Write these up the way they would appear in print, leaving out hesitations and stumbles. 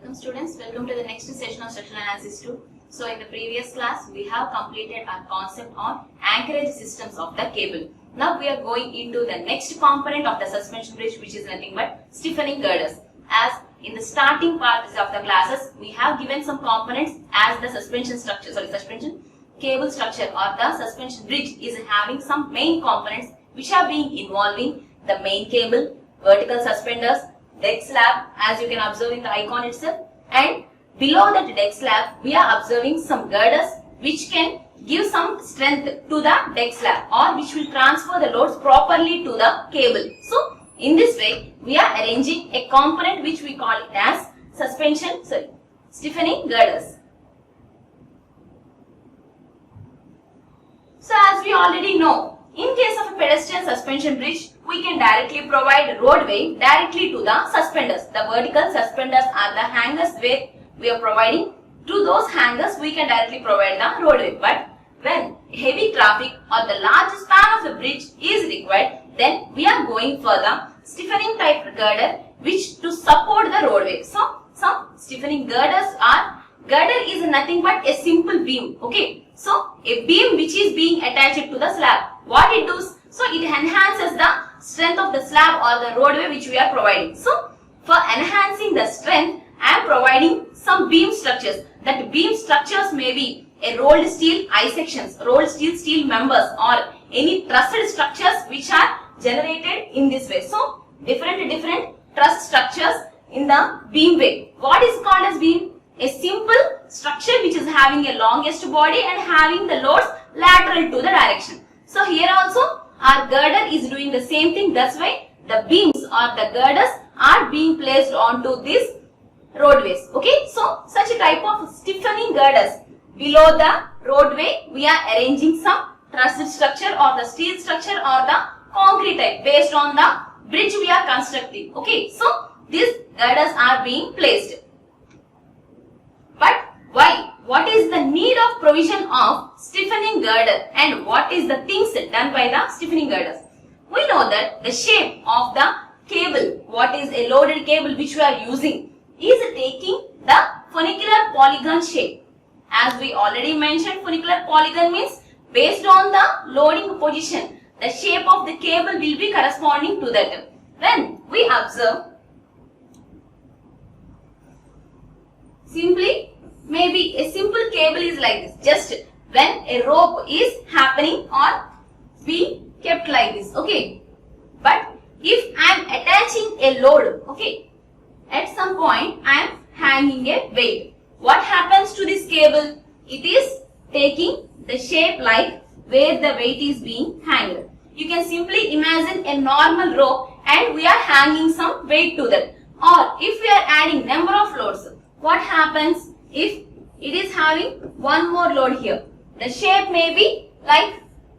Welcome students, welcome to the next session of structural analysis 2. So in the previous class we have completed our concept on anchorage systems of the cable. Now we are going into the next component of the suspension bridge, which is nothing but stiffening girders. As in the starting parts of the classes we have given some components as the suspension cable structure or the suspension bridge is having some main components which are being involving the main cable, vertical suspenders, deck slab as you can observe in the icon itself, and below that deck slab we are observing some girders which can give some strength to the deck slab or which will transfer the loads properly to the cable. So in this way we are arranging a component which we call it as stiffening girders. So as we already know, in case of a pedestrian suspension bridge, we can directly provide roadway directly to the suspenders. The vertical suspenders are the hangers where we are providing. To those hangers, we can directly provide the roadway. But when heavy traffic or the large span of the bridge is required, then we are going for the stiffening type girder which to support the roadway. So, some stiffening girders are, girder is nothing but a simple beam. Okay. So, a beam which is being attached to the slab. What it does? So, it enhances the strength of the slab or the roadway which we are providing. So, for enhancing the strength, I am providing some beam structures. That beam structures may be a rolled steel I sections, rolled steel members, or any trussed structures which are generated in this way. So, different truss structures in the beam way. What is called as beam? A simple structure which is having a longest body and having the loads lateral to the direction. So here also our girder is doing the same thing. That's why the beams or the girders are being placed onto these roadways. Okay, so such a type of stiffening girders. Below the roadway we are arranging some trussed structure or the steel structure or the concrete type based on the bridge we are constructing. Okay, so these girders are being placed. But why? What is the need of provision of stiffening girder and what is the things done by the stiffening girders? We know that the shape of the cable, what is a loaded cable which we are using, is taking the funicular polygon shape. As we already mentioned, funicular polygon means based on the loading position, the shape of the cable will be corresponding to that. When we observe, simply maybe a simple cable is like this. Just when a rope is happening or being kept like this. Okay. But if I am attaching a load, okay, at some point I am hanging a weight. What happens to this cable? It is taking the shape like where the weight is being hanged. You can simply imagine a normal rope and we are hanging some weight to that. Or if we are adding number of loads, what happens if it is having one more load here? The shape may be like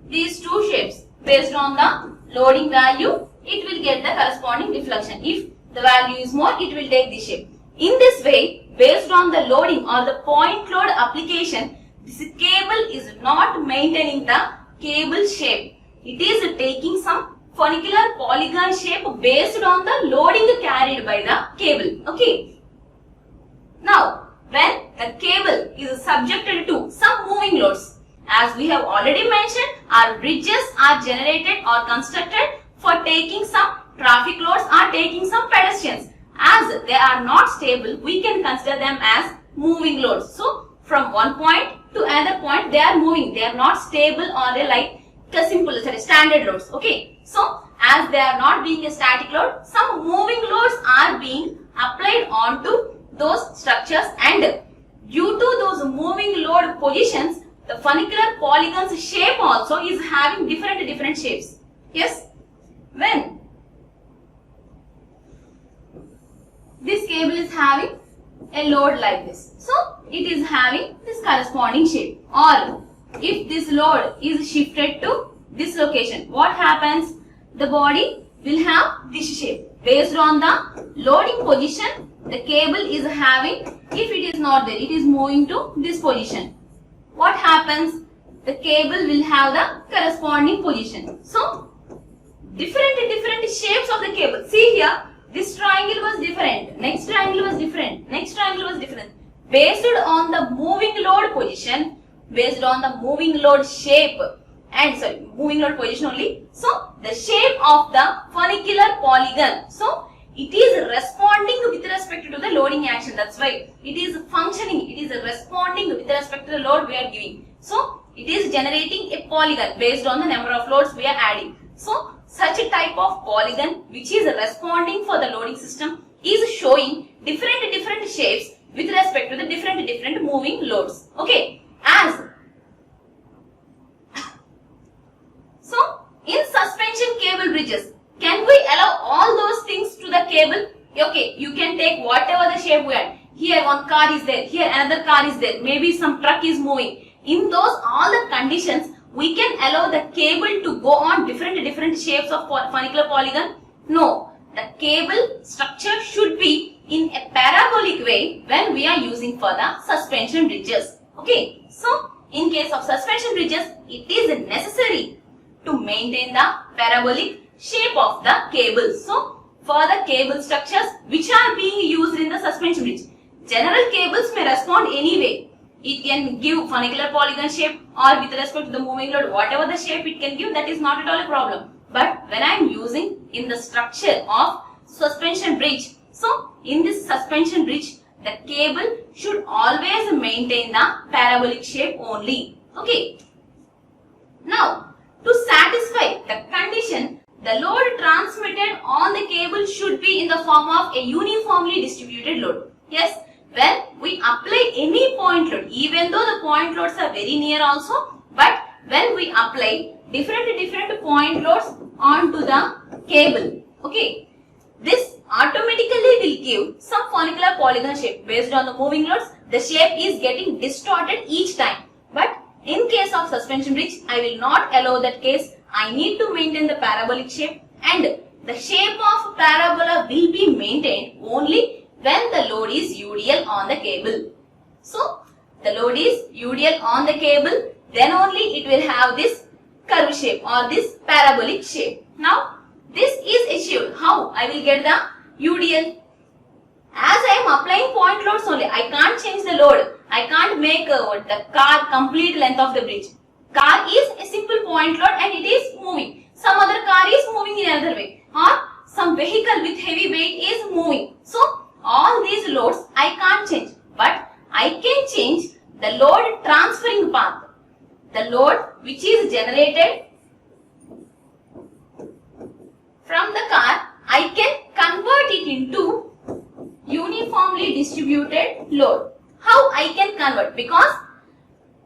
these two shapes. Based on the loading value, it will get the corresponding deflection. If the value is more, it will take this shape. In this way, based on the loading or the point load application, this cable is not maintaining the cable shape. It is taking some funicular polygon shape based on the loading carried by the cable. Okay. Now, when the cable is subjected to some moving loads, as we have already mentioned, our bridges are generated or constructed for taking some traffic loads or taking some pedestrians. As they are not stable, we can consider them as moving loads. So, from one point to another point, they are moving. They are not stable or they like standard loads. Okay. So, as they are not being a static load, some moving loads are being applied onto those structures, and due to those moving load positions, the funicular polygon's shape also is having different shapes. Yes, when this cable is having a load like this, so it is having this corresponding shape. Or if this load is shifted to this location, what happens? The body will have this shape. Based on the loading position, the cable is having, if it is not there, it is moving to this position. What happens? The cable will have the corresponding position. So, different shapes of the cable. See here, this triangle was different, next triangle was different, next triangle was different. Based on the moving load position, based on the moving load shape, and sorry, moving load position only. So, the shape of the funicular polygon. So, it is responding with respect to the loading action. That's why it is functioning, it is responding with respect to the load we are giving. So, it is generating a polygon based on the number of loads we are adding. So, such a type of polygon which is responding for the loading system is showing different shapes with respect to the different moving loads. Okay. So, in suspension cable bridges, can we allow all those things to the cable? Okay, you can take whatever the shape we had. Here one car is there, here another car is there, maybe some truck is moving. In those all the conditions, we can allow the cable to go on different shapes of funicular polygon? No, the cable structure should be in a parabolic way when we are using for the suspension bridges. Okay, so in case of suspension bridges, it is necessary to maintain the parabolic shape of the cable. So, for the cable structures which are being used in the suspension bridge, general cables may respond anyway. It can give funicular polygon shape or with respect to the moving load, whatever the shape it can give, that is not at all a problem. But when I am using in the structure of suspension bridge, so in this suspension bridge, the cable should always maintain the parabolic shape only. Okay. Now, to satisfy the condition, the load transmitted on the cable should be in the form of a uniformly distributed load. Yes, when we apply any point load, even though the point loads are very near also, but when we apply different point loads onto the cable, okay, this automatically will give some funicular polygon shape. Based on the moving loads, the shape is getting distorted each time. But in case of suspension bridge, I will not allow that case. I need to maintain the parabolic shape, and the shape of parabola will be maintained only when the load is UDL on the cable. So, the load is UDL on the cable, then only it will have this curve shape or this parabolic shape. Now, this is achieved. How I will get the UDL? As I am applying point loads only, I can't change the load. I can't make the car complete length of the bridge. Car is a simple point load and it is moving. Some other car is moving in another way, or some vehicle with heavy weight is moving. So, all these loads I can't change, but I can change the load transferring path. The load which is generated from the car, I can convert it into uniformly distributed load. How I can convert? Because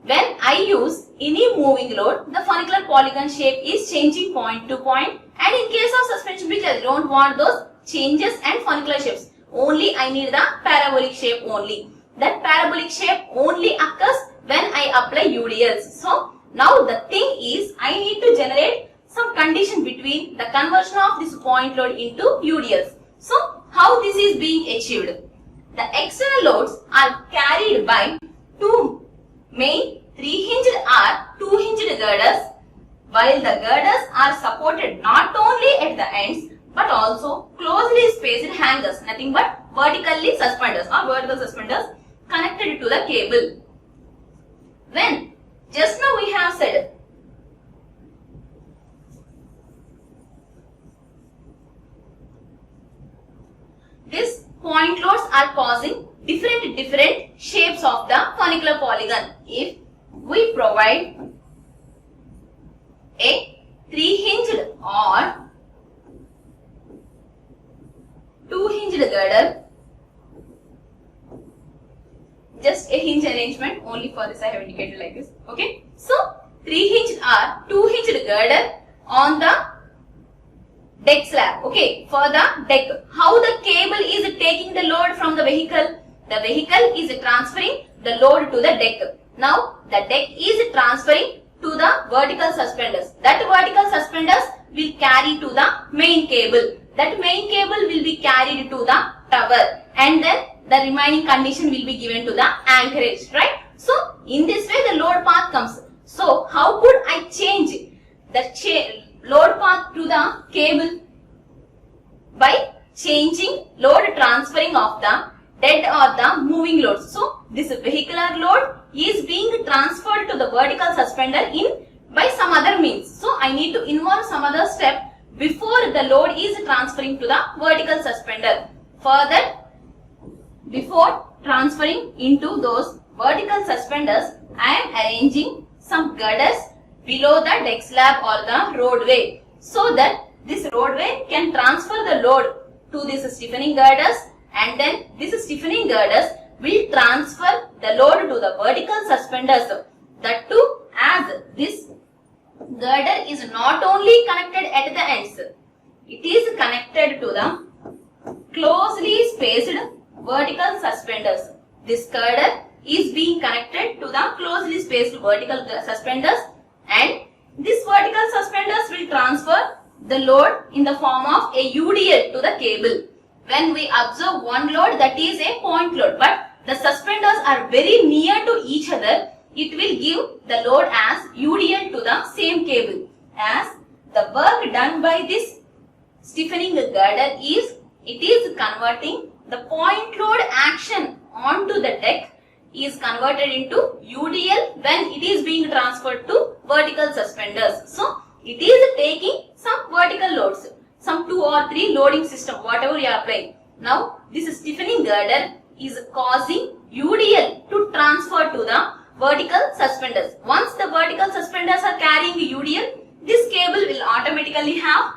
when I use any moving load, the funicular polygon shape is changing point to point, and in case of suspension bridge, I don't want those changes and funicular shapes. Only I need the parabolic shape only. That parabolic shape only occurs when I apply UDLs. So, now the thing is, I need to generate some condition between the conversion of this point load into UDLs. So, how this is being achieved? The external loads are carried by two main 3-hinged or 2-hinged girders, while the girders are supported not only at the ends but also closely spaced hangers, nothing but vertically suspenders or vertical suspenders connected to the cable. When just now we have said this point loads are causing different shapes of the funicular polygon. If we provide a 3-hinged or 2-hinged girder, just a hinge arrangement, only for this I have indicated like this. Okay, so 3-hinged or 2-hinged girder on the deck slab. Okay, for the deck, how the cable is taking the load from the vehicle? The vehicle is transferring the load to the deck. Now, the deck is transferring to the vertical suspenders. That vertical suspenders will carry to the main cable. That main cable will be carried to the tower, and then the remaining condition will be given to the anchorage, right? So, in this way the load path comes. So, how could I change the load path to the cable? By changing load transferring of the dead or the moving loads. So this vehicular load is being transferred to the vertical suspender by some other means. So I need to involve some other step before the load is transferring to the vertical suspender. Further, before transferring into those vertical suspenders, I am arranging some girders below the deck slab or the roadway, so that this roadway can transfer the load to these stiffening girders, and then these stiffening girders will transfer the load to the vertical suspenders. That too, as this girder is not only connected at the ends, it is connected to the closely spaced vertical suspenders. This girder is being connected to the closely spaced vertical suspenders, and this vertical suspenders will transfer the load in the form of a UDL to the cable. When we observe one load, that is a point load, but the suspenders are very near to each other, it will give the load as UDL to the same cable. As the work done by this stiffening girder is converting the point load action onto the deck is converted into UDL when it is being transferred to vertical suspenders. So it is taking some vertical loads, some 2 or 3 loading system, whatever you are applying. Now this stiffening girder is causing UDL to transfer to the vertical suspenders. Once the vertical suspenders are carrying UDL, this cable will automatically have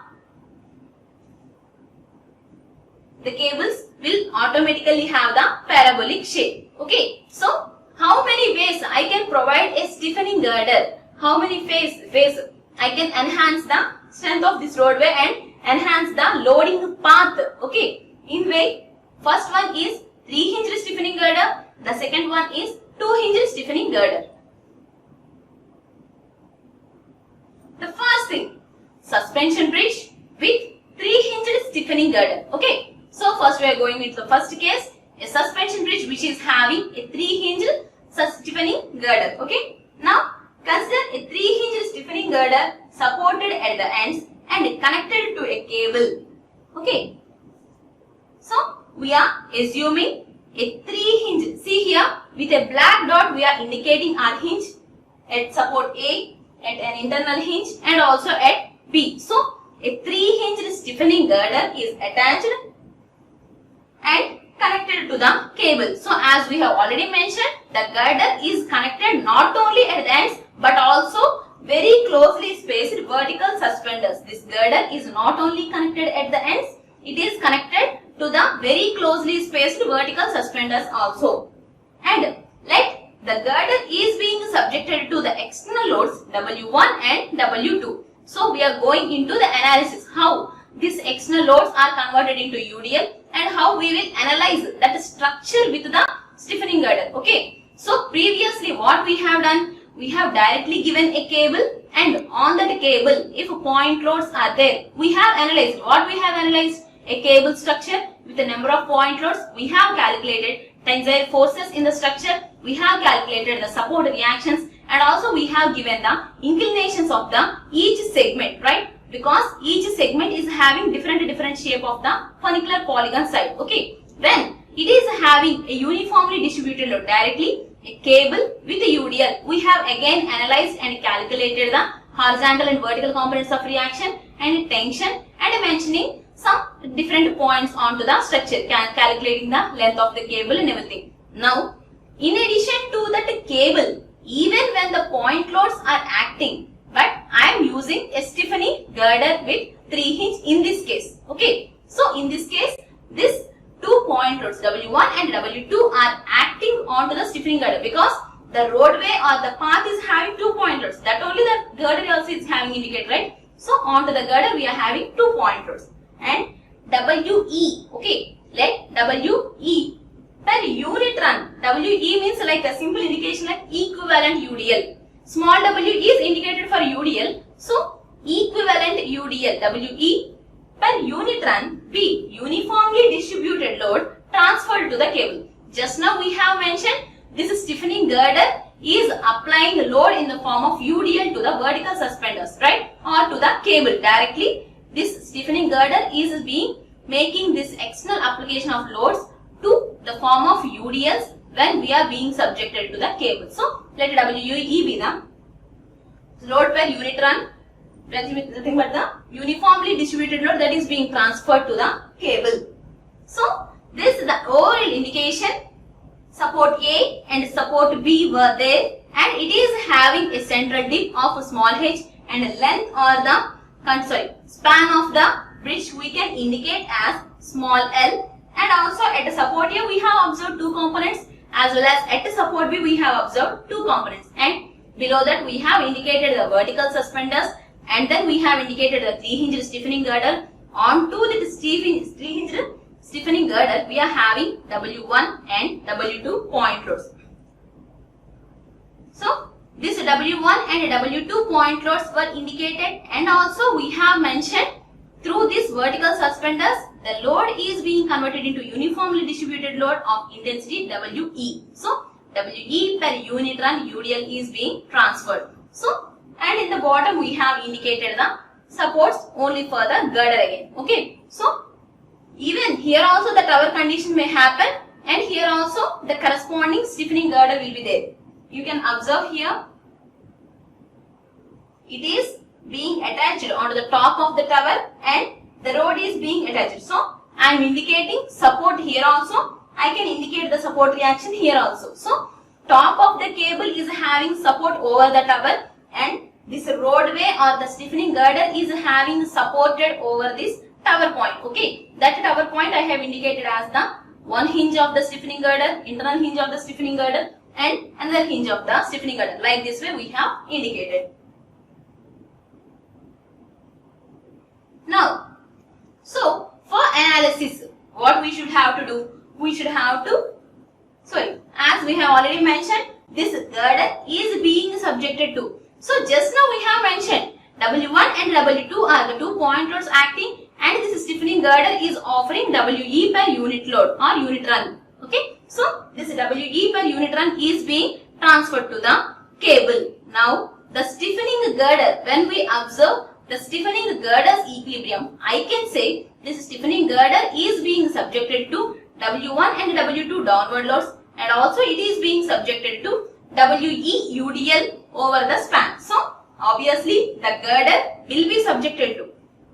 the parabolic shape. Okay. So how many ways I can provide a stiffening girder? How many ways I can enhance the strength of this roadway and enhance the loading path? Okay. In way, first one is 3-hinge stiffening girder. The second one is 2-hinge stiffening girder. The first thing, suspension bridge with 3-hinge stiffening girder. Okay. So first we are going into the first case, a suspension bridge which is having a 3-hinge stiffening girder. Okay. Now consider a 3-hinge stiffening girder supported at the ends and connected to a cable. Okay. So we are assuming a 3-hinge. See here, with a black dot we are indicating our hinge at support A, at an internal hinge, and also at B. So a 3-hinge stiffening girder is attached and connected to the cable. So as we have already mentioned, the girder is connected not only at the ends but also very closely spaced vertical suspenders. This girder is not only connected at the ends, it is connected to the very closely spaced vertical suspenders also. And let the girder is being subjected to the external loads W1 and W2. So we are going into the analysis how these external loads are converted into UDL and how we will analyze that structure with the stiffening girder. Okay. So previously what we have done, we have directly given a cable, and on that cable if point loads are there, we have analyzed. What we have analyzed? A cable structure with a number of point loads. We have calculated tensile forces in the structure. We have calculated the support reactions, and also we have given the inclinations of the each segment, right? Because each segment is having different shape of the funicular polygon side. Okay. When it is having a uniformly distributed load directly, a cable with a UDL, we have again analyzed and calculated the horizontal and vertical components of reaction and tension, and mentioning some different points onto the structure, calculating the length of the cable and everything. Now, in addition to that cable, even when the point loads are acting, but I am using a stiffening girder with 3-hinge in this case. Okay. So in this case, this 2 point loads W1 and W2 are acting onto the stiffening girder because the roadway or the path is having 2 point loads. That only the girder also is having indicated, right? So onto the girder we are having 2 point loads. And WE, okay, let WE per unit run. WE means like a simple indication like equivalent UDL. Small w is indicated for UDL. So equivalent UDL, WE per unit run be uniformly distributed load transferred to the cable. Just now we have mentioned this stiffening girder is applying load in the form of UDL to the vertical suspenders, right? Or to the cable directly. This stiffening girder is being making this external application of loads to the form of UDLs when we are being subjected to the cable. So let WE be the load per unit run, nothing but the uniformly distributed load that is being transferred to the cable. So this is the overall indication. Support A and support B were there, and it is having a central dip of small h and length or the span of the bridge we can indicate as small l. And also at support A we have observed two components, as well as at support B we have observed two components, and below that we have indicated the vertical suspenders, and then we have indicated the 3-hinged stiffening girdle. Onto the 3-hinged stiffening girdle we are having W1 and W2 point loads. So this W1 and W2 point loads were indicated, and also we have mentioned through these vertical suspenders the load is being converted into uniformly distributed load of intensity WE. So WE per unit run UDL is being transferred. So, and in the bottom we have indicated the supports only for the girder again. Okay. So even here also the tower condition may happen, and here also the corresponding stiffening girder will be there. You can observe here it is being attached onto the top of the tower and the rod is being attached. So I am indicating support here also. I can indicate the support reaction here also. So top of the cable is having support over the tower, and this roadway or the stiffening girder is having supported over this tower point. Okay, that tower point I have indicated as the one hinge of the stiffening girder, internal hinge of the stiffening girder, and another hinge of the stiffening girder. Like this way we have indicated. Now, so for analysis, what we should have to do? We should have to, as we have already mentioned, this girder is being subjected to. So just now we have mentioned W1 and W2 are the two point loads acting, and this stiffening girder is offering WE per unit load or unit run. Okay, so this WE per unit run is being transferred to the cable. Now the stiffening girder, when we observe the stiffening girder's equilibrium, I can say this stiffening girder is being subjected to W1 and W2 downward loads, and also it is being subjected to WE UDL over the span. So obviously the girder will be subjected to.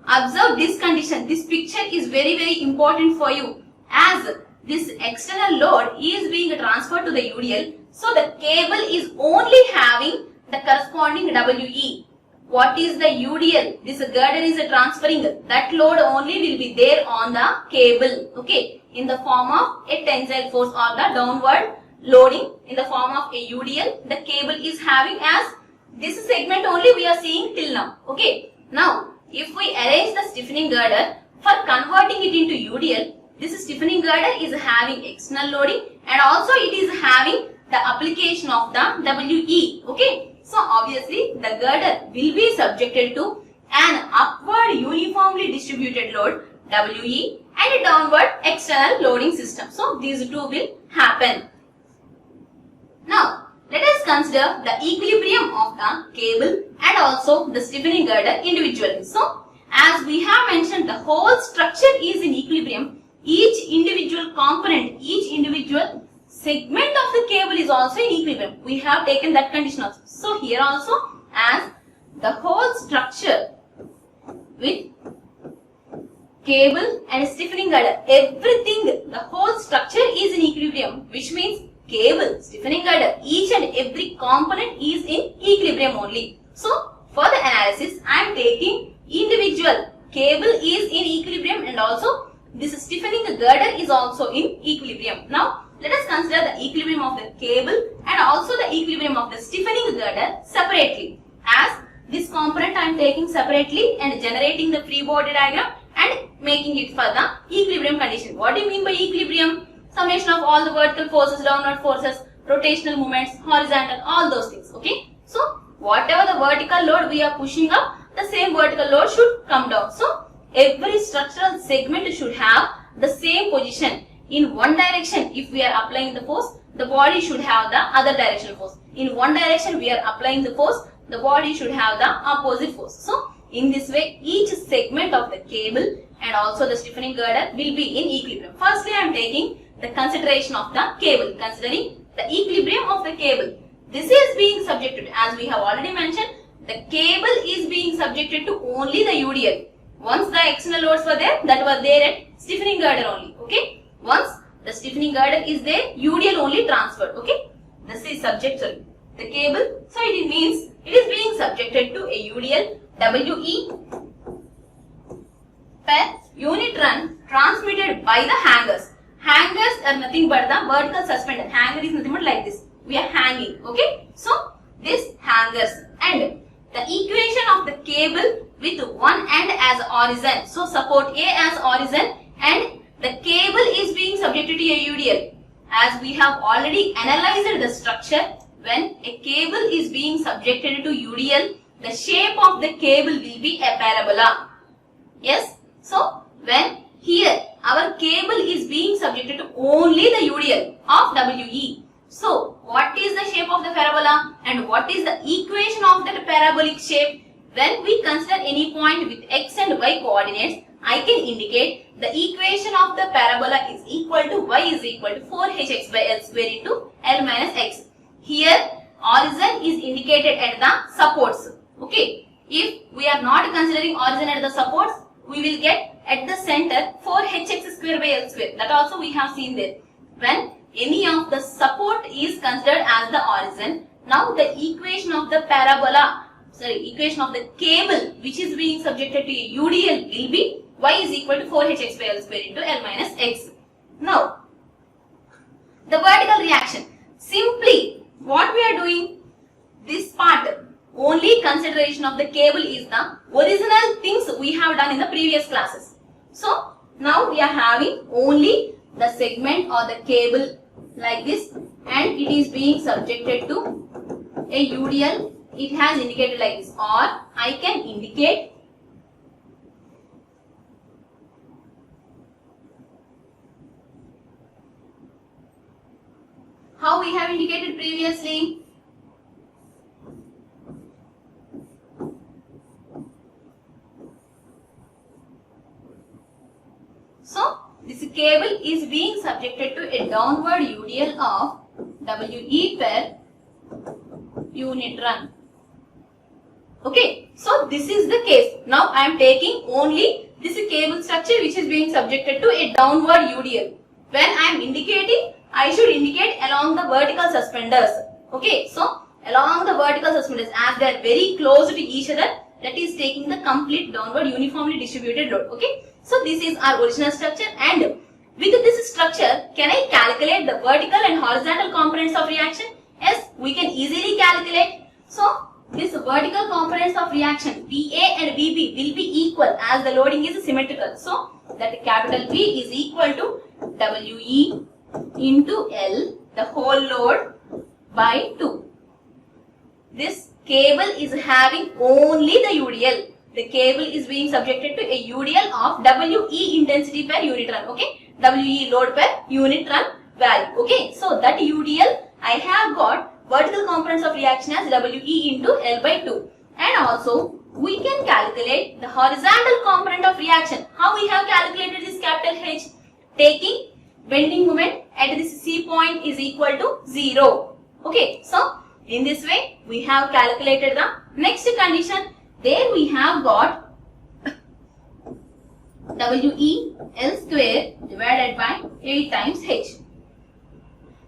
Observe this condition. This picture is very important for you, as this external load is being transferred to the UDL. So the cable is only having the corresponding WE. What is the UDL? This girder is transferring. That load only will be there on the cable. Okay, in the form of a tensile force or the downward loading in the form of a UDL. The cable is having as this segment only we are seeing till now. Okay. Now, if we arrange the stiffening girder for converting it into UDL, this stiffening girder is having external loading, and also it is having the application of the WE. Okay. So obviously the girder will be subjected to an upward uniformly distributed load WE and a downward external loading system. So these two will happen. Now let us consider the equilibrium of the cable and also the stiffening girder individually. So as we have mentioned, the whole structure is in equilibrium. Each individual component, each individual segment of the cable is also in equilibrium. We have taken that condition also. So here also, as the whole structure with cable and stiffening girder, everything, the whole structure is in equilibrium, which means cable, stiffening girder, each and every component is in equilibrium only. So for the analysis, I am taking individual cable is in equilibrium, and also this stiffening girder is also in equilibrium. Now let us consider the equilibrium of the cable and also the equilibrium of the stiffening girder separately. As this component I am taking separately and generating the free body diagram and making it for the equilibrium condition. What do you mean by equilibrium? Summation of all the vertical forces, downward forces, rotational movements, horizontal, all those things. Okay. So whatever the vertical load we are pushing up, the same vertical load should come down. So every structural segment should have the same position. In one direction, if we are applying the force, the body should have the other directional force. In one direction, we are applying the force, the body should have the opposite force. So in this way, each segment of the cable and also the stiffening girder will be in equilibrium. Firstly, I am taking the consideration of the cable, considering the equilibrium of the cable. This is being subjected, as we have already mentioned, the cable is being subjected to only the UDL. Once the external loads were there, that were there at stiffening girder only. Okay. Once the stiffening girder is there, UDL only transferred. Okay. This is subjected. The cable, so it means it is being subjected to a UDL WE per unit run transmitted by the hangers. Hangers are nothing but the vertical suspender. Hanger is nothing but like this. We are hanging. Okay. So this hangers, and the equation of the cable with one end as horizon. So support A as horizon and the cable is being subjected to a UDL. As we have already analyzed the structure, when a cable is being subjected to UDL, the shape of the cable will be a parabola. Yes. So when here our cable is being subjected to only the UDL of WE. So what is the shape of the parabola and what is the equation of that parabolic shape? When we consider any point with x and y coordinates, I can indicate the equation of the parabola is equal to y is equal to 4hx by L square into L minus x. Here horizon is indicated at the supports. Okay. If we are not considering horizon at the supports, we will get at the center 4hx square by L square. That also we have seen there. When any of the support is considered as the horizon, now the equation of the equation of the cable which is being subjected to a UDL will be y is equal to 4hx by L square into L minus x. Now, the vertical reaction. Simply, what we are doing, this part, only consideration of the cable is the original things we have done in the previous classes. So, now we are having only the segment or the cable like this, and it is being subjected to a UDL. It has indicated like this, or I can indicate how we have indicated previously. So this cable is being subjected to a downward UDL of WE per unit run. Okay, so this is the case. Now I am taking only this cable structure which is being subjected to a downward UDL. When I am indicating, I should indicate along the vertical suspenders. Okay, so along the vertical suspenders, as they are very close to each other, that is taking the complete downward uniformly distributed load. Okay, so this is our original structure, and with this structure, can I calculate the vertical and horizontal components of reaction? Yes, we can easily calculate. So this vertical components of reaction VA and VB will be equal as the loading is symmetrical. So that capital V is equal to WE into L, the whole load, by 2. This cable is having only the UDL. The cable is being subjected to a UDL of WE intensity per unit run. Okay, WE load per unit run value. Okay, so that UDL I have got vertical components of reaction as WE into L by 2. And also we can calculate the horizontal component of reaction. How we have calculated this capital H? Taking bending moment at this C point is equal to 0. Okay, so in this way we have calculated the next condition. There we have got WE L square divided by 8 times H.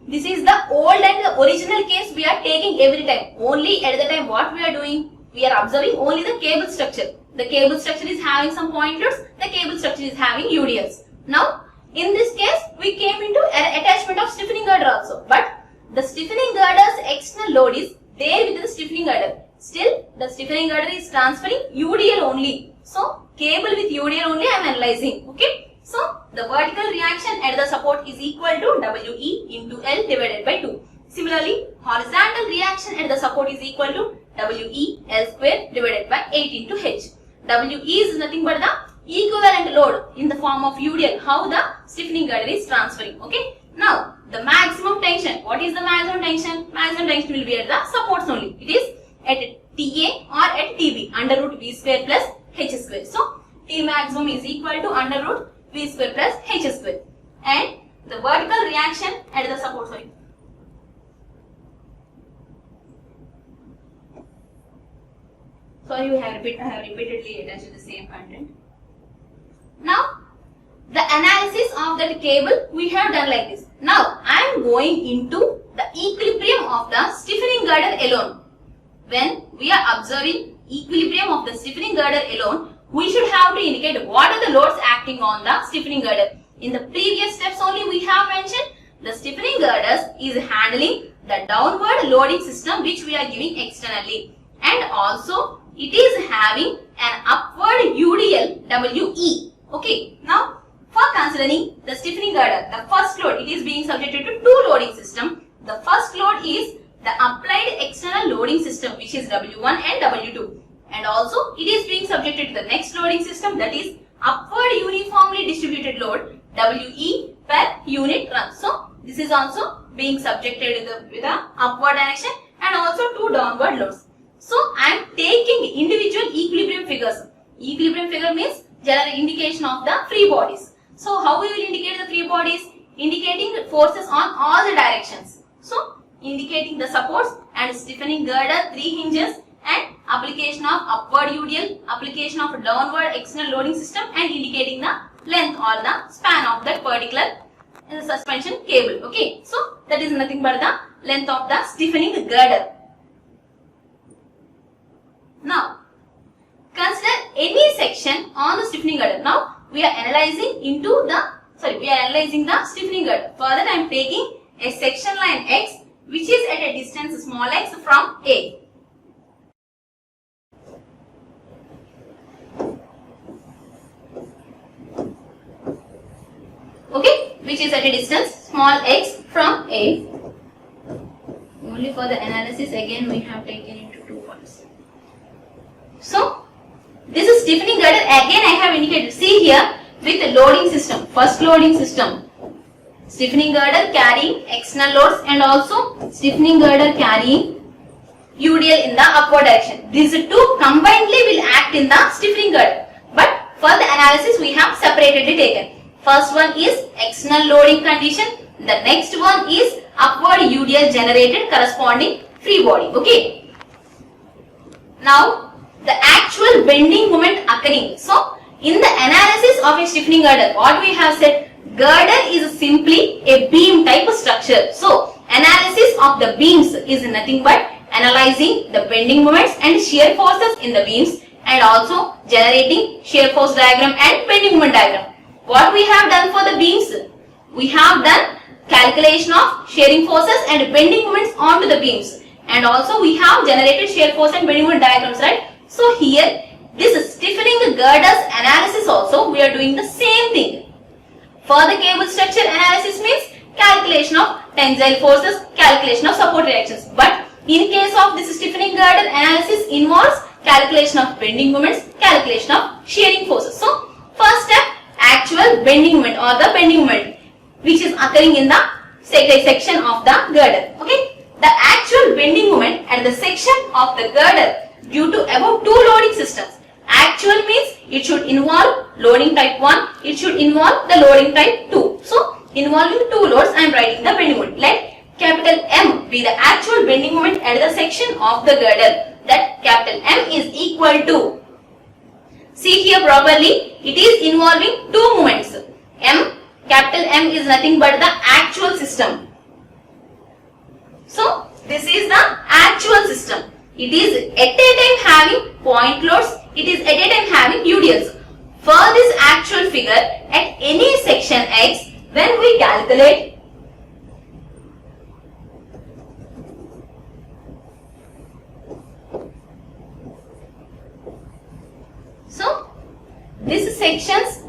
This is the old and the original case we are taking every time. Only at the time what we are doing, we are observing only the cable structure. The cable structure is having some pointers, the cable structure is having UDLs. Now, in this case, we came into an attachment of stiffening girder also. But the stiffening girder's external load is there with the stiffening girder. Still, the stiffening girder is transferring UDL only. So, cable with UDL only I am analyzing. Okay. So, the vertical reaction at the support is equal to WE into L divided by 2. Similarly, horizontal reaction at the support is equal to WE L square divided by 8 into H. WE is nothing but the equivalent load in the form of UDL, how the stiffening girder is transferring. Okay. Now, the maximum tension. What is the maximum tension? Maximum tension will be at the supports only. It is at TA or at TB, under root V square plus H square. So T maximum is equal to under root V square plus H square. And the vertical reaction at the support, sorry, I have repeatedly attached the same content. Now, the analysis of that cable we have done like this. Now, I am going into the equilibrium of the stiffening girdle alone. When we are observing equilibrium of the stiffening girdle alone, we should have to indicate what are the loads acting on the stiffening girdle. In the previous steps only we have mentioned the stiffening girdles is handling the downward loading system which we are giving externally, and also it is having an upward UDL WE. Okay, now for considering the stiffening girdle, the first load, it is being subjected to two loading system. The first load is the applied external loading system which is W1 and W2, and also it is being subjected to the next loading system, that is upward uniformly distributed load WE per unit run. So this is also being subjected with the upward direction and also two downward loads. So I am taking individual equilibrium figures. Equilibrium figure means general indication of the free bodies. So how we will indicate the free bodies? Indicating forces on all the directions. So indicating the supports and stiffening girder, 3 hinges, and application of upward UDL, application of downward external loading system, and indicating the length or the span of that particular suspension cable. Okay, so that is nothing but the length of the stiffening girder. Now, consider any section on the stiffening girder. Now, we are analyzing the stiffening girder. For that, I am taking a section line X which is at a distance small x from A. Okay, which is at a distance small x from A. Only for the analysis, again we have taken into 2 parts. So, this is stiffening girder. Again I have indicated. See here with the loading system. First loading system. Stiffening girder carrying external loads and also stiffening girder carrying UDL in the upward direction. These two combinedly will act in the stiffening girder. But for the analysis we have separately taken. First one is external loading condition. The next one is upward UDL generated corresponding free body. Okay. Now the actual bending moment occurring. So in the analysis of a stiffening girder, what we have said, girder is simply a beam type of structure. So analysis of the beams is nothing but analyzing the bending moments and shear forces in the beams, and also generating shear force diagram and bending moment diagram. What we have done for the beams? We have done calculation of shearing forces and bending moments onto the beams, and also we have generated shear force and bending moment diagrams, right? So here this stiffening girders analysis also we are doing the same thing. For the cable structure analysis means calculation of tensile forces, calculation of support reactions. But in case of this stiffening girder analysis involves calculation of bending moments, calculation of shearing forces. So first step, actual bending moment or the bending moment which is occurring in the section of the girder. Okay, the actual bending moment at the section of the girder due to above two loading systems. Actual means it should involve loading type 1, it should involve the loading type 2. So involving two loads, I am writing the bending moment. Let capital M be the actual bending moment at the section of the girder. That capital M is equal to, see here properly, it is involving two moments. Capital M is nothing but the actual system. So this is the actual system. It is at a time having point loads, it is at a time having UDLs. For this actual figure at any section X, when we calculate this section's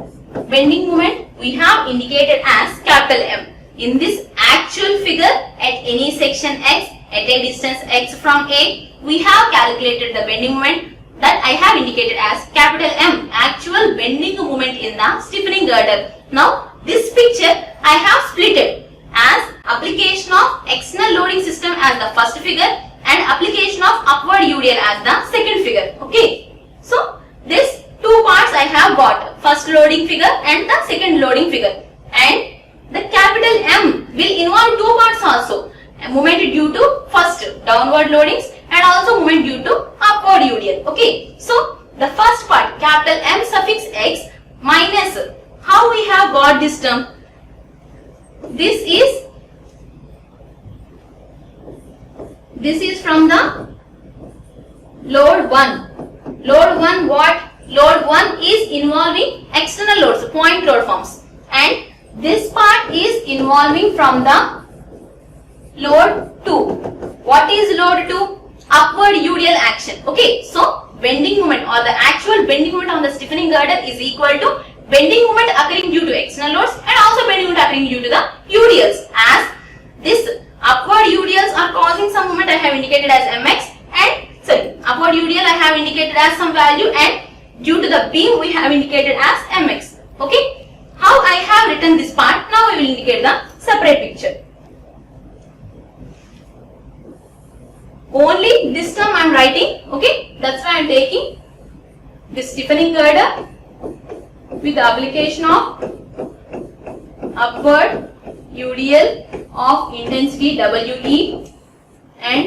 bending moment we have indicated as capital M. In this actual figure at any section X at a distance X from A, we have calculated the bending moment that I have indicated as capital M, actual bending moment in the stiffening girder. Now this picture I have split it as application of external loading system as the first figure and and application of upward UDL as the second figure. Okay. So this two parts I have got, first loading figure and the second loading figure, and the capital M will involve two parts also, movement due to first downward loadings and also movement due to upward UDL. Okay, so the first part capital M suffix X minus, how we have got this term? This is from the load 1. Load 1 what? Load 1 is involving external loads, point load forms, and this part is involving from the load 2. What is load 2? Upward UDL action. Okay, so bending moment or the actual bending moment on the stiffening girder is equal to bending moment occurring due to external loads and also bending moment occurring due to the UDLs. As this upward UDLs are causing some moment, I have indicated as mx, and sorry, upward UDL I have indicated as some value, and due to the beam we have indicated as mx. Okay, how I have written this part? Now I will indicate the separate picture. Only this term I am writing. Okay, that's why I am taking this stiffening girder with the application of upward UDL of intensity WE, and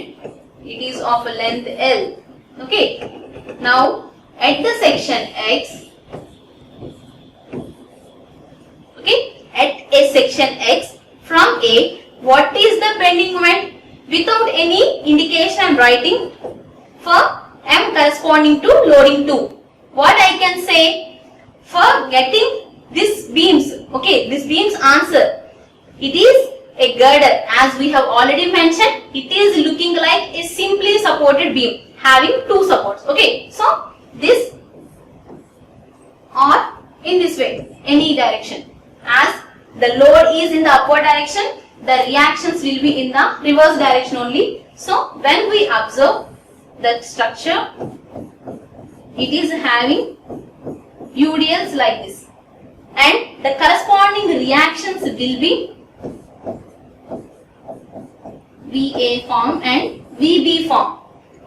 it is of a length L. Okay, now at the section X, okay, at a section X from A, what is the bending moment? Without any indication I am writing for M corresponding to loading 2. What I can say for getting this beams, okay, this beams answer, it is a girder, as we have already mentioned, it is looking like a simply supported beam having two supports. Okay, so this or in this way, any direction. As the load is in the upward direction, the reactions will be in the reverse direction only. So when we observe the structure, it is having UDLs like this, and the corresponding reactions will be VA form and VB form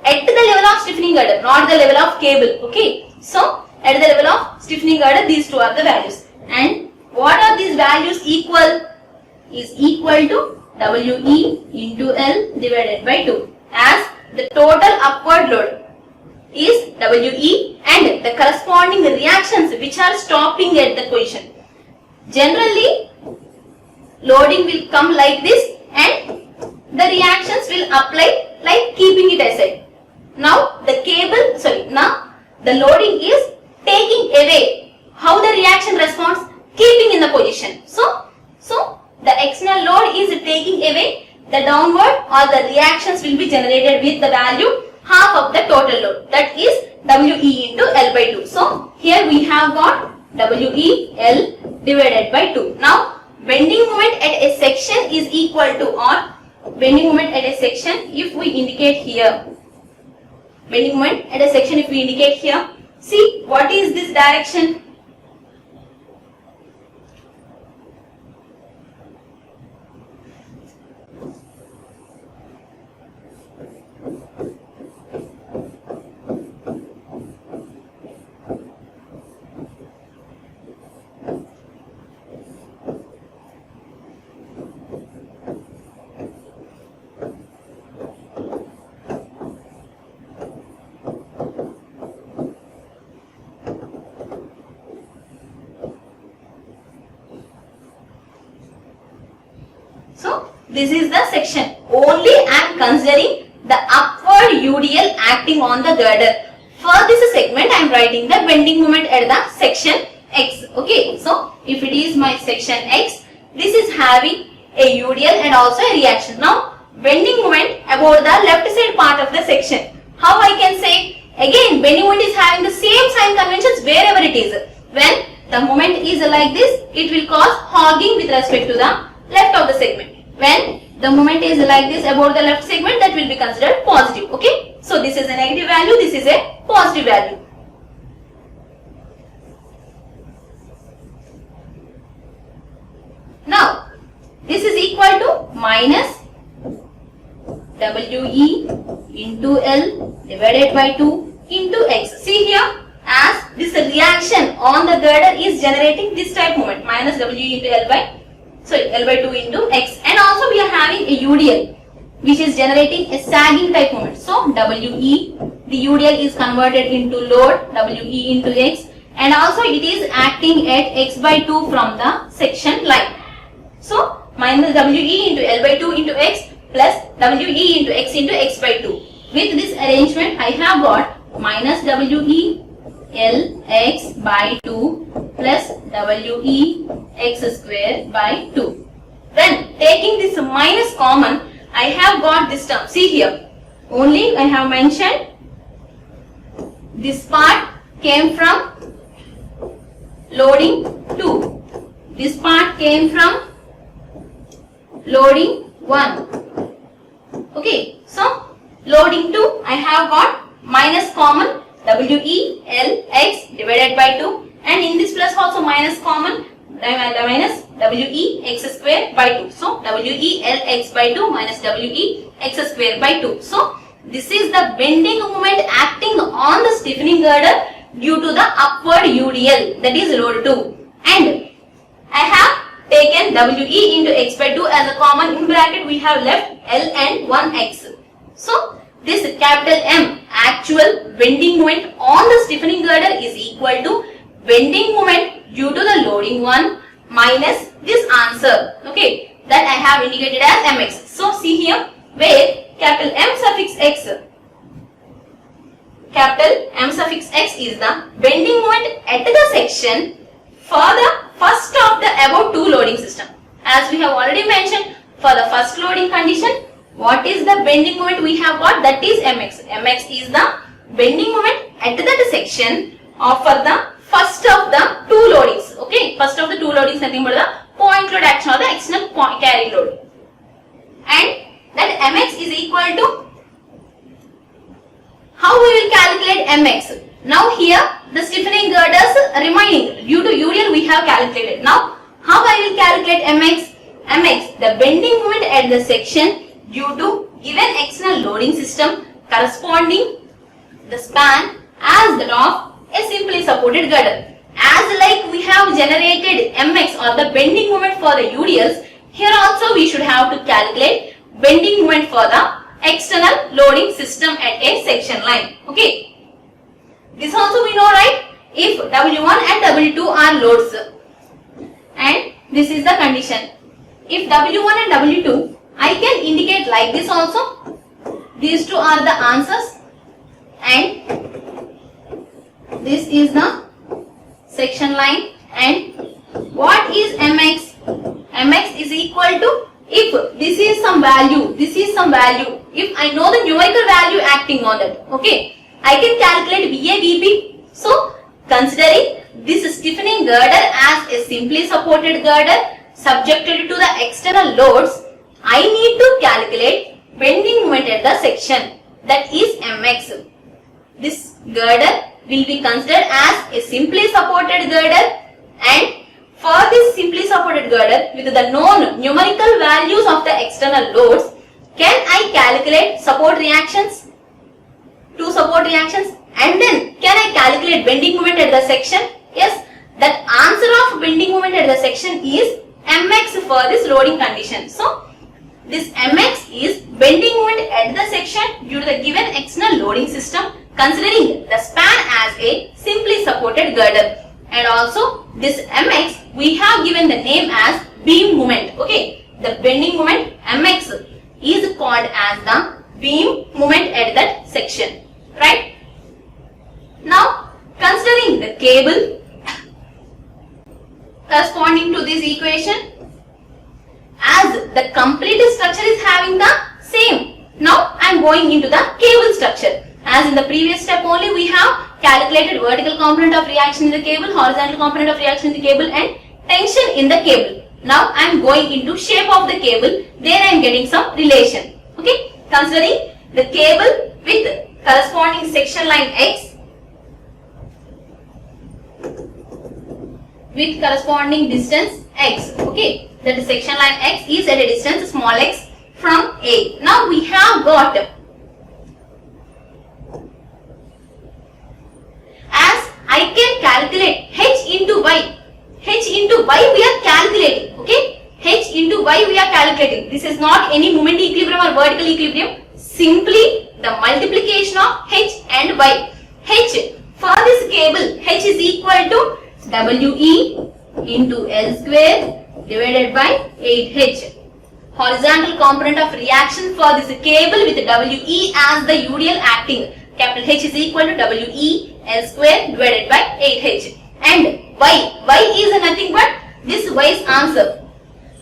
at the level of stiffening girder, not the level of cable. Okay, so at the level of stiffening girder, these two are the values, and what are these values equal? Is equal to WE into L divided by 2, as the total upward load is WE and the corresponding reactions which are stopping at the position. Generally, loading will come like this and the reactions will apply like keeping it aside. Now the cable, now the loading is taking away. How the reaction responds? Keeping in the position. So the external load is taking away the downward, or the reactions will be generated with the value half of the total load, that is WE into L by 2. So here we have got WE L divided by 2. Now bending moment at a section is equal to, or bending moment at a section, if we indicate here, bending moment at a section if we indicate here, see what is this direction? This is the section. Only I am considering the upward UDL acting on the girder. For this segment, I am writing the bending moment at the section X. Okay, so if it is my section X, this is having a UDL and also a reaction. Now, bending moment about the left side part of the section. How I can say? Again, bending moment is having the same sign conventions wherever it is. When the moment is like this, it will cause hogging with respect to the left of the segment. When the moment is like this about the left segment, that will be considered positive. Okay, so this is a negative value, this is a positive value. Now this is equal to minus WE into L divided by 2 into X. See here, as this reaction on the girder is generating this type moment, minus WE into L by 2 into X, and also we are having a UDL which is generating a sagging type moment. So WE, the UDL is converted into load WE into X, and also it is acting at X by 2 from the section line. So minus WE into L by 2 into X plus WE into X by 2. With this arrangement, I have got minus WE L X by 2 plus WE X square by 2. Then taking this minus common, I have got this term. See here, only I have mentioned this part came from loading 2. This part came from loading 1. Okay, so loading 2, I have got minus common WE L X divided by 2, and in this plus also minus common minus WE X square by 2. So WE L X by 2 minus WE X square by 2. So this is the bending moment acting on the stiffening girder due to the upward UDL, that is load 2, and I have taken WE into X by 2 as a common. In bracket we have left L and 1X. So this capital M actual bending moment on the stiffening girder is equal to bending moment due to the loading 1 minus this answer, okay, that I have indicated as Mx. So see here, where capital M suffix X is the bending moment at the section for the first of the above two loading system. As we have already mentioned, for the first loading condition, what is the bending moment we have got? That is Mx. Mx is the bending moment at that section of for the first of the two loadings. Okay, first of the two loadings nothing but the point load action or the external point carry load, and that Mx is equal to, how we will calculate Mx? Now here the stiffening girders remaining due to UDL we have calculated. Now how I will calculate Mx? Mx, the bending moment at the section due to given external loading system corresponding the span as that of a simply supported girder. As like we have generated Mx or the bending moment for the UDLs, here also we should have to calculate bending moment for the external loading system at a section line. Okay, this also we know, right? If W1 and W2 are loads, and this is the condition. If W1 and W2, I can indicate like this also. These two are the answers, and this is the section line. And what is Mx? Mx is equal to, if this is some value, this is some value, if I know the numerical value acting on that, okay, I can calculate VA VP. So considering this stiffening girder as a simply supported girder subjected to the external loads, I need to calculate bending moment at the section, that is Mx. This girder will be considered as a simply supported girder, and for this simply supported girder with the known numerical values of the external loads, can I calculate support reactions, two support reactions, and then can I calculate bending moment at the section? Yes, that answer of bending moment at the section is Mx for this loading condition. So this Mx is bending moment at the section due to the given external loading system considering the span as a simply supported girder, and also this Mx we have given the name as beam moment. Okay, the bending moment Mx is called as the beam moment at that section, right? Now considering the cable corresponding to this equation, as the complete structure is having the same, now I am going into the cable structure. As in the previous step only, we have calculated vertical component of reaction in the cable, horizontal component of reaction in the cable, and tension in the cable. Now I am going into shape of the cable, there I am getting some relation. Okay, considering the cable with corresponding section line X with corresponding distance X. Okay, that section line X is at a distance small x from A. Now we have got as I can calculate h into y. H into y we are calculating. Okay. H into y we are calculating. This is not any moment equilibrium or vertical equilibrium. Simply the multiplication of h and y. H for this cable, h is equal to WE into L square divided by 8H. Horizontal component of reaction for this cable with WE as the UDL acting. Capital H is equal to WE L square divided by 8H. And y is nothing but this y's answer.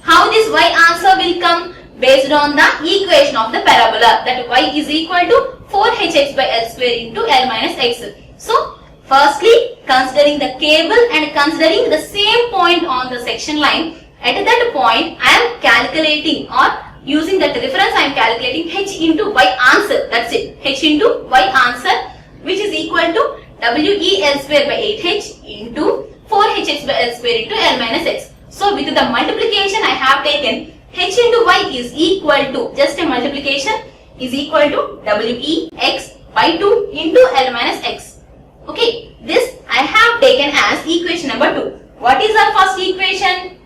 How this y answer will come? Based on the equation of the parabola, that y is equal to 4hx by L square into L minus x. So, firstly, considering the cable and considering the same point on the section line, at that point I am calculating, or using that reference I am calculating h into y answer. That's it. H into y answer, which is equal to WEL square by 8h into 4hx by L square into L minus x. So, with the multiplication I have taken h into y is equal to, just a multiplication, is equal to WEx by 2 into L minus x. Okay, this I have taken as equation number 2. What is our first equation?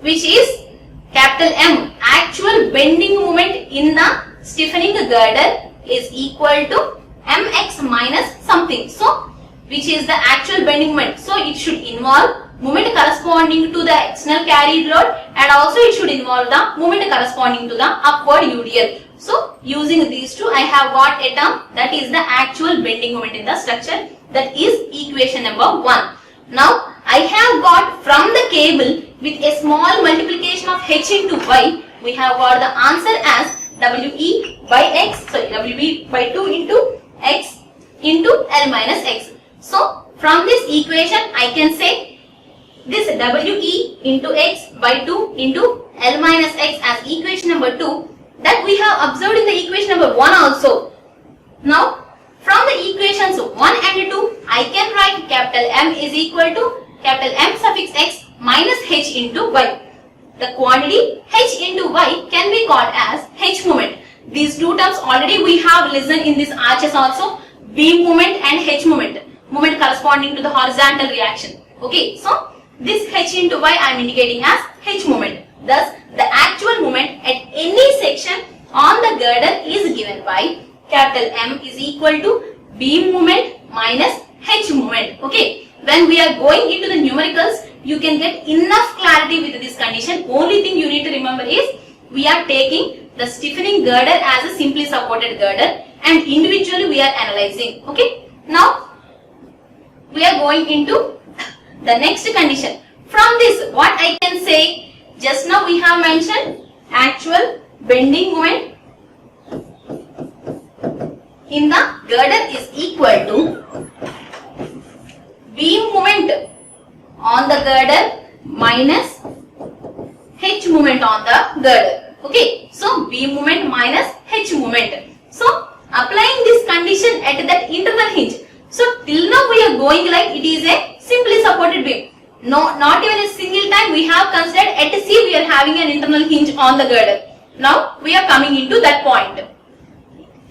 Which is capital M, actual bending moment in the stiffening girder is equal to mx minus something. So, which is the actual bending moment. So, it should involve moment corresponding to the external carried load, and also it should involve the moment corresponding to the upward UDL. So, using these two I have got a term that is the actual bending moment in the structure, that is equation number 1. Now, I have got from the cable with a small multiplication of h into y, we have got the answer as WE by 2 into x into L minus x. So, from this equation I can say this WE into x by 2 into L minus x as equation number 2, that we have observed in the equation number 1 also. Now, from the equations 1 and 2, I can write capital M is equal to capital M suffix x minus h into y. The quantity h into y can be called as h moment. These two terms already we have listened in this arches also, beam moment and h moment. Moment corresponding to the horizontal reaction. Okay, so this h into y I am indicating as h moment. Thus, the actual moment at any section on the girder is given by capital M is equal to beam moment minus h moment. Okay, when we are going into the numericals, you can get enough clarity with this condition. Only thing you need to remember is we are taking the stiffening girder as a simply supported girder, and individually we are analyzing. Okay, now we are going into the next condition. From this, what I can say, just now we have mentioned actual bending moment in the girder is equal to beam moment on the girder minus h moment on the girder. Okay, so beam moment minus h moment. So, applying this condition at that internal hinge. So, till now we are going like it is a simply supported beam. No, not even a single time we have considered at C we are having an internal hinge on the girder. Now, we are coming into that point.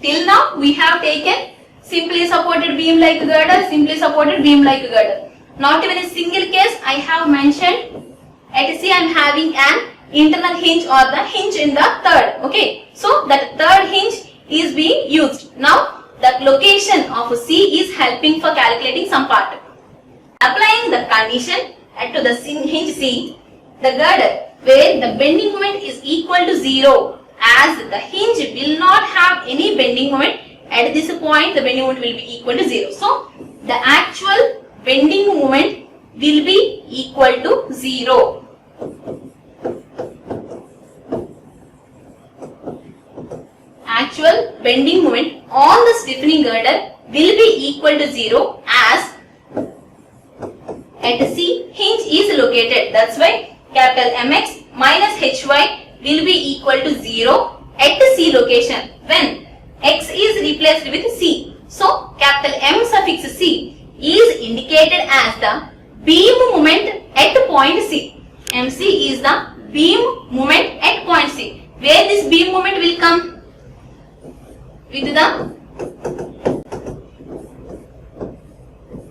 Till now, we have taken simply supported beam like girder, simply supported beam like girder. Not even a single case I have mentioned at C I am having an internal hinge or the hinge in the third. Okay, so that third hinge is being used. Now, the location of C is helping for calculating some part. Applying the condition to the hinge C, the girder where the bending moment is equal to 0, as the hinge will not have any bending moment. At this point, the bending moment will be equal to 0. So, the actual bending moment will be equal to 0. Actual bending moment on the stiffening girder will be equal to 0 as at C hinge is located. That's why capital Mx minus Hy will be equal to 0 at C location when x is replaced with C. So, capital M suffix C is indicated as the beam moment at point C. MC is the beam moment at point C. Where this beam moment will come? with the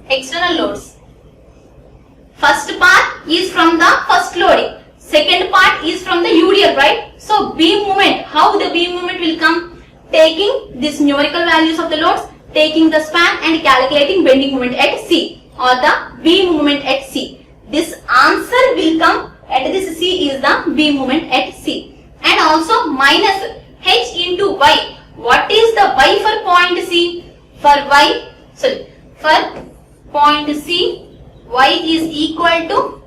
external loads. First part is from the first loading. Second part is from the UDL, right? So beam moment, how the beam moment will come? Taking these numerical values of the loads, taking the span and calculating bending moment at C or the beam moment at C. This answer will come at this C is the beam moment at C. And also minus H into Y. What is the Y for point C? For point C, Y is equal to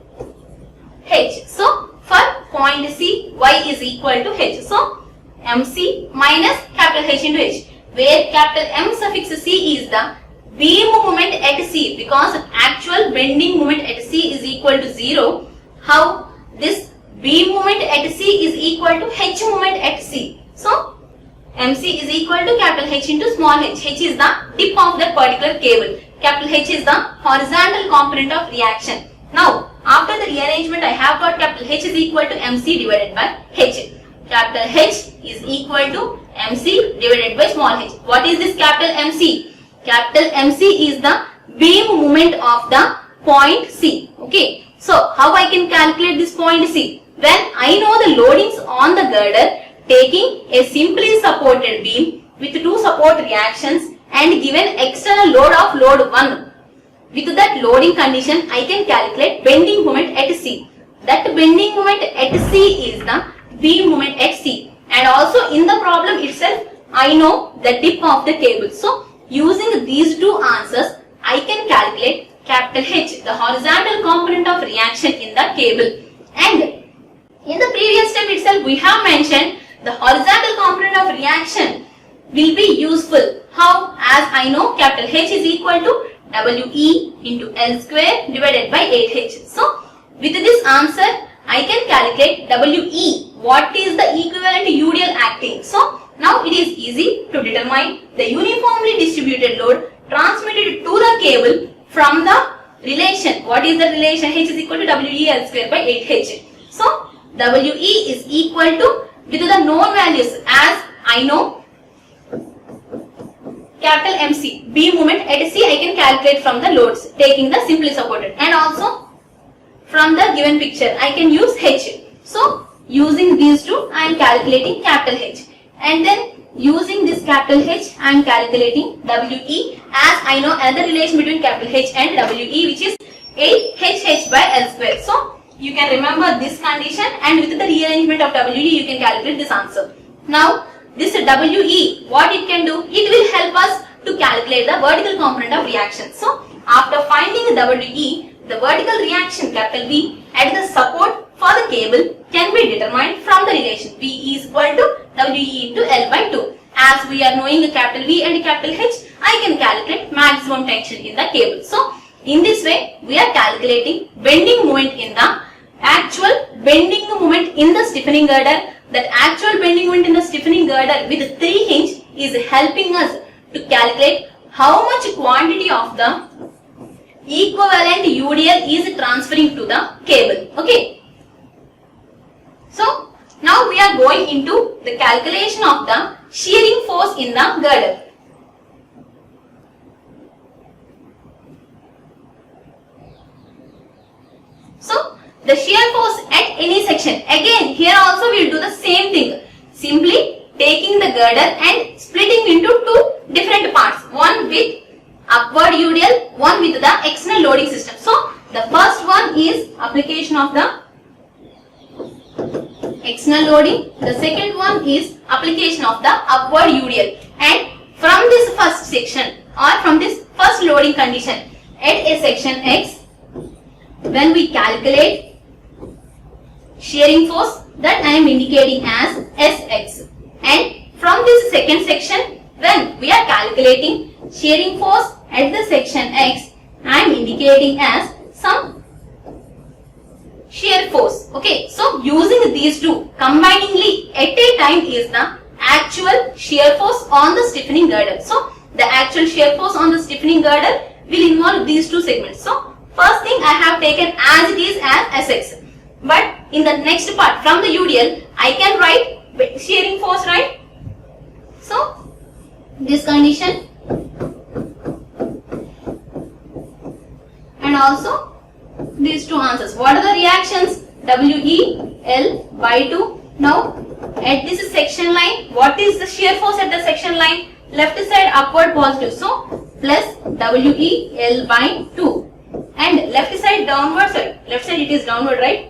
H. So for point C, Y is equal to H. So MC minus capital H into H, where capital M suffix C is the beam moment at C, because actual bending moment at C is equal to 0. How this beam moment at C is equal to H moment at C. So MC is equal to capital H into small h. H is the tip of that particular cable. Capital H is the horizontal component of reaction. Now, after the rearrangement, I have got capital H is equal to MC divided by H. Capital H is equal to MC divided by small h. What is this capital MC? Capital MC is the beam moment of the point C. Okay. So, how I can calculate this point C? When I know the loadings on the girder, taking a simply supported beam with two support reactions and given external load of load 1. With that loading condition, I can calculate bending moment at C. That bending moment at C is the beam moment at C. And also in the problem itself, I know the tip of the cable. So, using these two answers, I can calculate capital H, the horizontal component of reaction in the cable. And in the previous step itself, we have mentioned the horizontal component of reaction will be useful. How? As I know capital H is equal to WE into L square divided by 8H. So, with this answer, I can calculate WE. What is the equivalent UDL acting? So, now it is easy to determine the uniformly distributed load transmitted to the cable from the relation. What is the relation? H is equal to WE L square by 8H. So, WE is equal to, with the known values, as I know capital MC, beam moment at C, I can calculate from the loads, taking the simply supported, and also from the given picture I can use H. So using these two I am calculating capital H, and then using this capital H I am calculating WE, as I know another relation between capital H and WE, which is 8HH by L square. So you can remember this condition, and with the rearrangement of WE you can calculate this answer. Now this WE, what it can do? It will help us to calculate the vertical component of reaction. So after finding the WE, the vertical reaction capital V at the support for the cable can be determined from the relation V is equal to WE into L by 2. As we are knowing the capital V and capital H, I can calculate maximum tension in the cable. So in this way, we are calculating bending moment in the actual bending moment in the stiffening girder. That actual bending moment in the stiffening girder with 3 hinge is helping us to calculate how much quantity of the equivalent UDL is transferring to the cable. Okay. So now we are going into the calculation of the shearing force in the girder. So the shear force at any section, again here also we will do the same thing, simply taking the girder and splitting into two different parts, one with upward UDL, one with the external loading system. So the first one is application of the external loading, the second one is application of the upward UDL, and from this first section or from this first loading condition at a section X, when we calculate shearing force, that I am indicating as Sx, and from this second section when we are calculating shearing force at the section X, I am indicating as some shear force. Okay, so using these two combiningly at a time is the actual shear force on the stiffening girder. So the actual shear force on the stiffening girder will involve these two segments. So first thing I have taken as it is as Sx, but in the next part from the UDL I can write shearing force, right? So this condition and also these two answers. What are the reactions? WEL by 2. Now at this section line, what is the shear force at the section line? Left side upward positive, so plus WEL by 2, and left side downward, sorry, left side it is downward, right?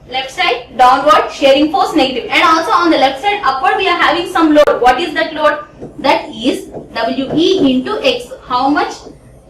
Left side downward shearing force negative, and also on the left side upward we are having some load. What is that load? That is WE into X. How much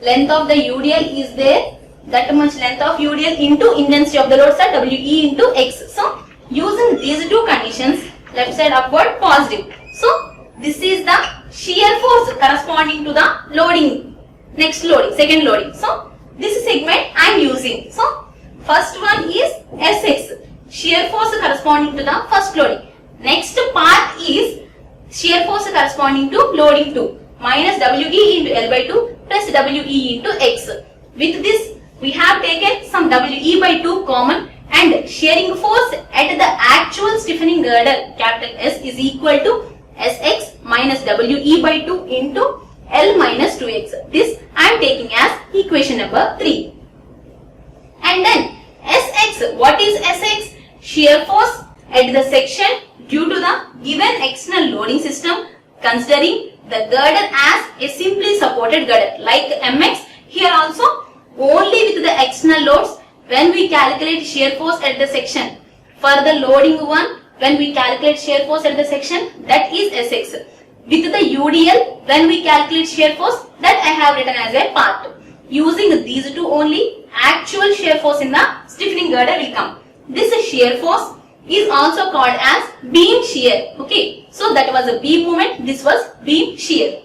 length of the UDL is there? That much length of UDL into intensity of the load, sir, WE into X. So using these two conditions, left side upward positive. So this is the shear force corresponding to the loading, next loading, second loading. So this segment I am using. So first one is Sx, shear force corresponding to the first loading. Next part is shear force corresponding to loading 2, minus WE into L by 2 plus WE into X. With this we have taken some WE by 2 common, and shearing force at the actual stiffening girdle, capital S, is equal to Sx minus WE by 2 into L minus 2x. This I am taking as equation number 3. And then Sx, what is Sx? Shear force at the section due to the given external loading system, considering the girdle as a simply supported girdle like Mx. Here also only with the external loads when we calculate shear force at the section. For the loading 1, when we calculate shear force at the section, that is Sx. With the UDL, when we calculate shear force, that I have written as a part. Using these two only, actual shear force in the stiffening girdle will come. This shear force is also called as beam shear. Okay, so that was a beam moment, this was beam shear.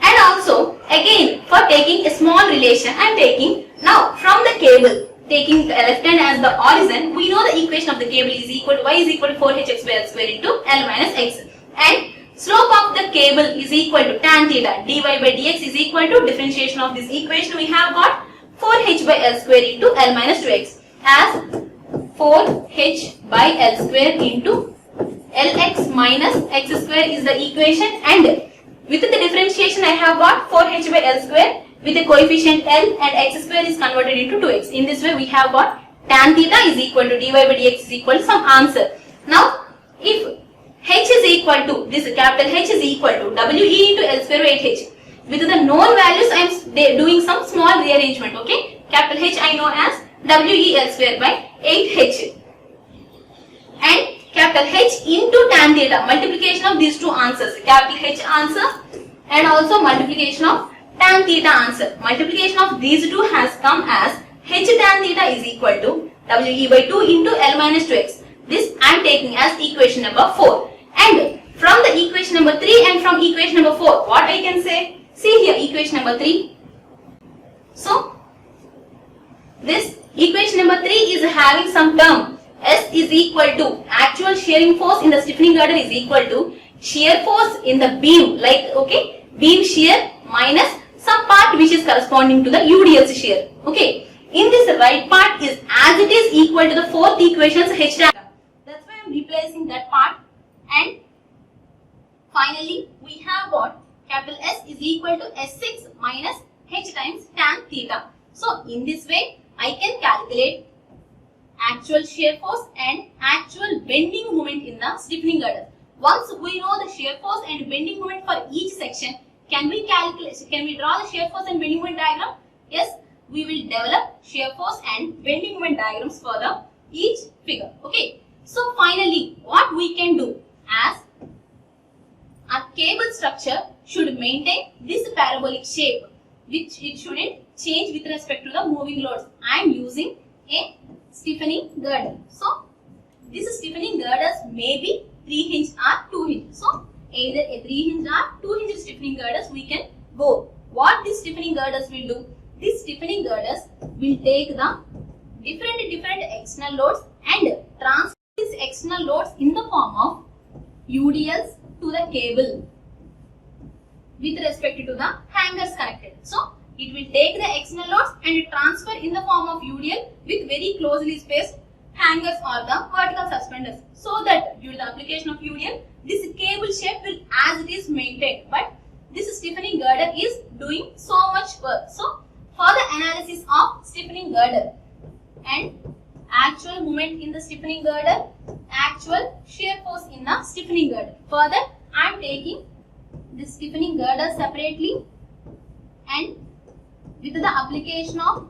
And also again, for taking a small relation, I am taking now from the cable, taking the left hand as the origin. We know the equation of the cable is equal to y is equal to 4hx by L square into L minus x, and slope of the cable is equal to tan theta, dy by dx is equal to differentiation of this equation. We have got 4h by L square into L minus 2x as 4h by L square into Lx minus x square is the equation, and with the differentiation I have got 4h by L square with the coefficient L, and x square is converted into 2x. In this way we have got tan theta is equal to dy by dx is equal to some answer. Now if h is equal to, this capital H is equal to WE into L square by 8h. With the known values I am doing some small rearrangement. Okay, capital H I know as WE L square by 8h, and capital H into tan theta, multiplication of these two answers, capital H answer and also multiplication of tan theta answer. Multiplication of these two has come as H tan theta is equal to WE by 2 into L minus 2x. This I am taking as equation number 4. And from the equation number 3 and from equation number 4, what I can say? See here, equation number 3. So this equation number 3 is having some term. S is equal to actual shearing force in the stiffening girdle is equal to shear force in the beam, like okay, beam shear minus some part which is corresponding to the UDL shear. Okay, in this right part is as it is equal to the fourth equation's H tan. That's why I am replacing that part, and finally we have got capital S is equal to S6 minus H times tan theta. So in this way I can calculate actual shear force and actual bending moment in the stiffening girdle. Once we know the shear force and bending moment for each section, can we draw the shear force and bending moment diagram? Yes, we will develop shear force and bending moment diagrams for the each figure. Okay, so finally what we can do, as a cable structure should maintain this parabolic shape, which it shouldn't change with respect to the moving loads. I am using a stiffening girdle. So this stiffening girdles may be 3-hinge or 2-hinge. So either a 3-hinge or 2-hinge stiffening girdles we can go. What these stiffening girdles will do? These stiffening girdles will take the different external loads and transfer these external loads in the form of UDLs to the cable with respect to the hangers connected. So it will take the external loads and transfer in the form of UDL with very closely spaced hangers or the vertical suspenders, so that due to the application of UDL, this cable shape will as it is maintained, but this stiffening girder is doing so much work. So for the analysis of stiffening girder and actual moment in the stiffening girder, actual shear force in the stiffening girder. For that, I am taking the stiffening girder separately and with the application of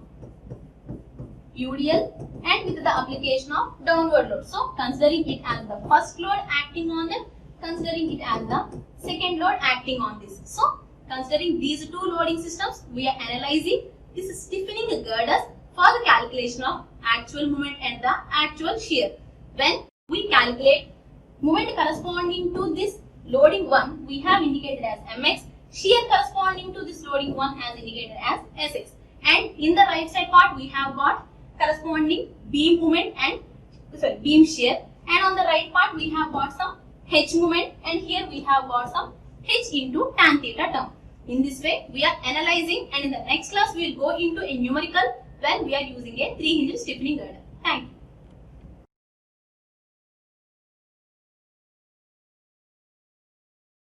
UDL and with the application of downward load. So considering it as the first load acting on them, considering it as the second load acting on this. So considering these two loading systems, we are analyzing this stiffening girders for the calculation of actual moment and the actual shear. When we calculate moment corresponding to this loading 1, we have indicated as mx, shear corresponding to this loading 1 as indicated as sx, and in the right side part we have got corresponding beam moment and beam shear, and on the right part we have got some h moment, and here we have got some h into tan theta term. In this way we are analyzing, and in the next class we will go into a numerical when we are using a 3-hinge stiffening girder. Thank you.